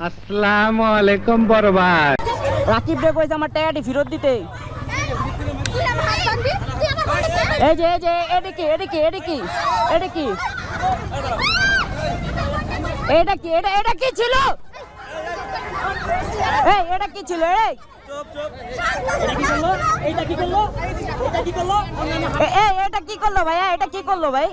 আসসালামু আলাইকুম বড় ভাই। রাকিব রে কইছে আমার টাকাটি ফেরত দিতে। এই যে এদিকে এটা কি এটা কি ছিল? এই এটা কি ছিল? এই এটা কি করলো ভাইয়া? এটা কি করলো ভাই?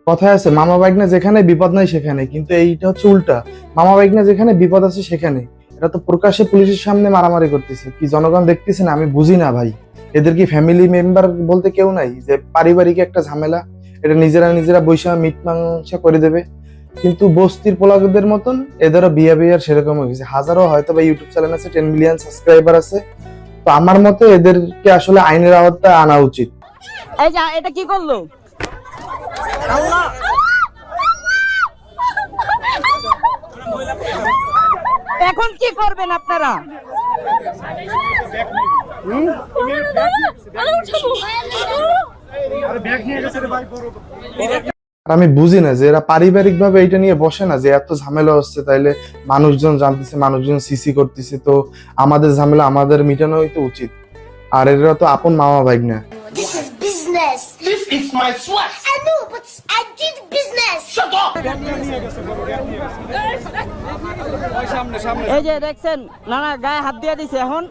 কথায় আছে মামা ভাগ্নে যেখানে বিপদ নাই সেখানে, কিন্তু এইটা হচ্ছে উল্টা। মামা ভাগ্নে যেখানে বিপদ আছে সেখানে। এটা তো প্রকাশ্যে পুলিশের সামনে মারামারি করতেছে, কি জনগণ দেখতেছে না? আমি বুঝি না ভাই, এদের কি ফ্যামিলি মেম্বার বলতে কেউ নাই? যে পারিবারিক একটা ঝামেলা, এটা নিজেরা বৈশা মিট মাংসা করে দেবে। কিন্তু বস্তির পোলাদের মতন এদেরও বিহেভিয়ার সেরকম হয়ে গেছে। হাজারো হয়তো বা ইউটিউব চ্যানেল আছে, 10 মিলিয়ন সাবস্ক্রাইবার আছে। তো আমার মতে এদেরকে আসলে আইনের আওতায় আনা উচিত। এই যে এটা কি করলো? আল্লাহ, এখন কি করবেন আপনারা? আমি বুঝি না যে এরা পারিবারিক ভাবে এটা নিয়ে বসে না, যে এত ঝামেলা হচ্ছে তাইলে মানুষজন জানতেছে, মানুষজন সিসি করতেছে, তো আমাদের ঝামেলা আমাদের মিটানোই তো উচিত। আর এরা তো আপন মামা ভাগ্নে। This is business. This is my sweat. I know, but I did business. Shut up. এই যে দেখছেন নানা গায়ে হাত দিয়ে দিছে। এখন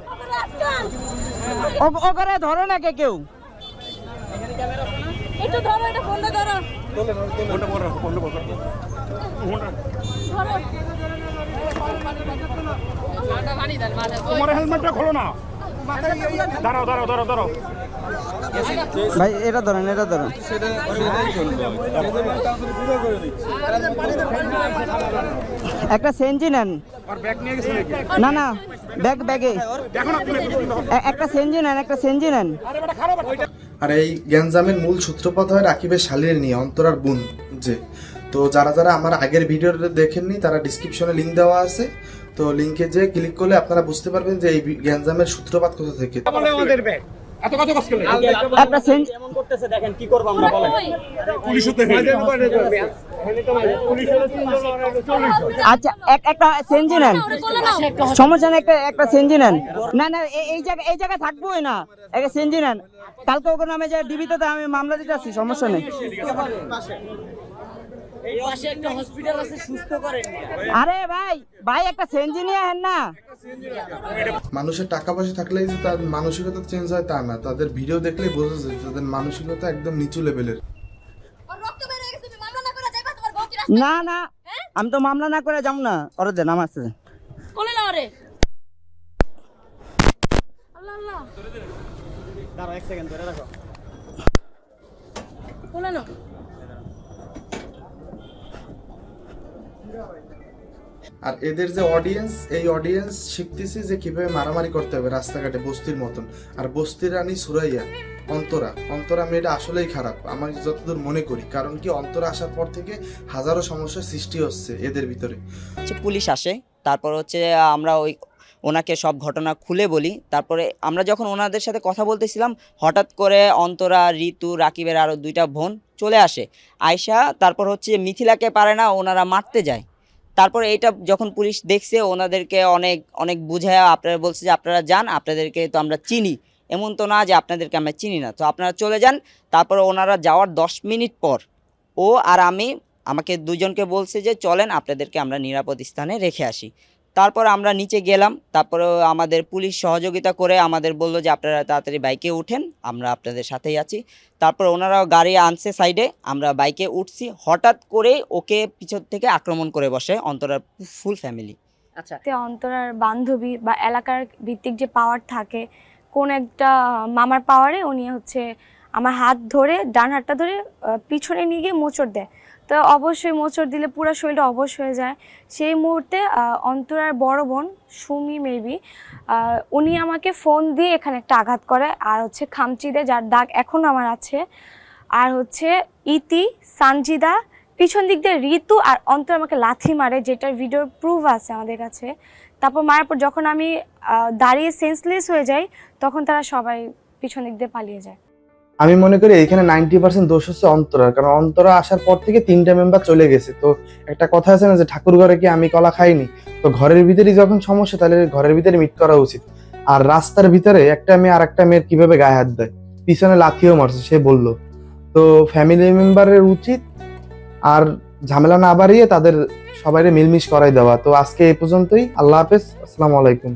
ওখানে ধরে না কেউ। একটু ধরো, এটা ফোনটা ধরো। তোমার হেলমেটটা খোলো না। দাঁড়াও। ভাই এটা ধরেন। একটা সেঞ্জি নেন। না ব্যাগে একটা সেঞ্জি নেন। আর এই গ্যাঞ্জামের মূল সূত্রপাত হয় রাকিবের শালীর নিয়ে, অন্তরার বোন যে। তো যারা আমার আগের ভিডিওটা দেখেননি তারা ডিসক্রিপশনে লিংক দেওয়া আছে, তো লিংকে যে ক্লিক করলে আপনারা বুঝতে পারবেন যে এই গ্যাঞ্জামের সূত্রপাত কোথা থেকে। এত কথা কষ্ট করে একটা সেঞ্জি এমন করতেছে, দেখেন কি করব আমরা বলেন। পুলিশ হতে আচ্ছা একটা সেঞ্জি নেন, সমস্যা নেই। একটা সেঞ্জি নেন। না এই জায়গায় থাকবোই না, একটা সেঞ্জি নেন। কালকে ওকে নামে যে ডিবিতে আমি মামলা দিতে আসছি, সমস্যা নেই। এই পাশে একটা হসপিটাল আছে, সুস্থ করেন। আরে ভাই একটা সেঞ্জি নিয়ে আহেন না। মানুষের টাকা পয়সা থাকলেই যে তার মানসিকতা চেঞ্জ হয় তা না, তাদের ভিডিও দেখলেই বোঝা যায় তাদের মানসিকতা একদম নিচু লেভেলের। না আমি তো মামলা না করে যাবো না। ওরে দেন আমার আছে। কোলে নাও রে। আল্লাহ দাঁড়াও, এক সেকেন্ড ধরে রাখো। কোলে নাও। আর এদের যে অডিয়েন্স, এই অডিয়েন্স শিখতেছে যে কিভাবে মারামারি করতে হবে রাস্তাঘাটে বস্তির মতন। আর বস্তির রানী সুরাইয়া, অন্তরা মেয়েটা আসলেই খারাপ আমি যতদূর মনে করি। কারণ কি, অন্তরা আসার পর থেকে হাজারো সমস্যার সৃষ্টি হচ্ছে এদের ভিতরে। পুলিশ আসে, তারপর হচ্ছে আমরা ওনাকে সব ঘটনা খুলে বলি। তারপরে আমরা যখন ওনাদের সাথে কথা বলতেছিলাম, হঠাৎ করে অন্তরা, ঋতু, রাকিবের আরও 2টা বোন চলে আসে। আয়শা তারপর হচ্ছে মিথিলাকে পারে না, ওনারা মারতে যায়। তারপরে এইটা যখন পুলিশ দেখছে, ওনাদেরকে অনেক বুঝায় আপনারা বলছে যে আপনারা যান, আপনাদেরকে তো আমরা চিনি, এমন তো না যে আপনাদেরকে আমরা চিনি না, তো আপনারা চলে যান। তারপরে ওনারা যাওয়ার 10 মিনিট পর ও আর আমাকে দুজনকে বলছে যে চলেন, আপনাদেরকে আমরা নিরাপদ স্থানে রেখে আসি। তারপর আমরা নিচে গেলাম। তারপরে আমাদের পুলিশ সহযোগিতা করে আমাদের বললো যে আপনারা তাড়াতাড়ি বাইকে উঠেন, আমরা আপনাদের সাথেই আছি। তারপর ওনারাও গাড়ি আনছে সাইডে, আমরা বাইকে উঠছি। হঠাৎ করে ওকে পিছন থেকে আক্রমণ করে বসে অন্তরার ফুল ফ্যামিলি। আচ্ছা, অন্তরার বান্ধবী বা এলাকার ভিত্তিক যে পাওয়ার থাকে, কোন একটা মামার পাওয়ারে উনি হচ্ছে আমার হাত ধরে, ডান হাতটা ধরে পিছনে নিয়ে গিয়ে মোচড় দেয়। তো অবশ্যই মোচড় দিলে পুরো শরীরটা অবশ হয়ে যায়। সেই মুহূর্তে অন্তরার বড় বোন সুমি মেবি, উনি আমাকে ফোন দিয়ে এখানে একটা আঘাত করে, আর হচ্ছে খামচি দেয়, যার দাগ এখনও আমার আছে। আর হচ্ছে ইতি, সানজিদা, পিছন দিক দিয়ে ঋতু আর অন্তর আমাকে লাথি মারে, যেটার ভিডিওর প্রুফ আছে আমাদের কাছে। তারপর মারার পর যখন আমি দাঁড়িয়ে সেন্সলেস হয়ে যাই, তখন তারা সবাই পিছন দিক দিয়ে পালিয়ে যায়। আমি মনে করি এখানে 90% দোষ হচ্ছে অন্তরার, কারণ অন্তরা আসার পর থেকে 3টা মেম্বার চলে গেছে। তো একটা কথা আছে না যে ঠাকুর ঘরে কি আমি কলা খাইনি, তো ঘরের ভিতরেই যখন সমস্যা তাহলে ঘরের ভিতরে মিট করা উচিত। আর রাস্তার ভিতরে একটা মেয়ে আর একটা মেয়ের কিভাবে গায়ে হাত দেয়, পিছনে লাথিও মারছে সে বললো। তো ফ্যামিলি মেম্বারের উচিত আর ঝামেলা না বাড়িয়ে তাদের সবাই মিলমিশ করাই দেওয়া। তো আজকে এই পর্যন্তই, আল্লাহ হাফেজ, আসসালামু আলাইকুম।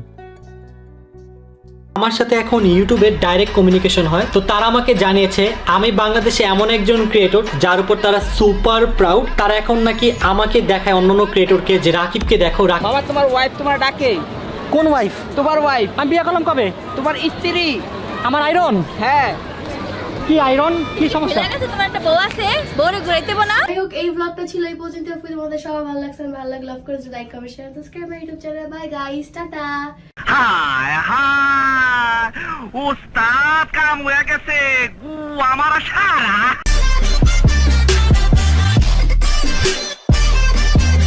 আমার সাথে এখন ইউটিউবে ডাইরেক্ট কমিউনিকেশন হয়, তো তারা আমাকে জানিয়েছে আমি বাংলাদেশে এমন একজন ক্রিয়েটর যার উপর তারা সুপার প্রাউড। তারা এখন নাকি আমাকে দেখায় অন্যান্য ক্রিয়েটরকে যে রাকিবকে দেখো। বাবা তোমার ওয়াইফ তোমার ডাকে। কোন ওয়াইফ? তোমার ওয়াইফ। আমি বিয়ে করলাম কবে? তোমার স্ত্রী। আমার আয়রন? হ্যাঁ। কি আয়রন? কি সমস্যা? তোমার একটা বউ আছে, বউরে ঘুরাইতে না। যাই হোক, এই ব্লগটা ছিল এই পর্যন্ত। তোমাদের সবাই ভালো লাগছে, ভালো লাগলে লাভ করে like comment share subscribe my YouTube channel. Bye guys, টাটা। হায় হায়, ওস্তাদ কাম হয়ে গেছে, গু আমার সারা।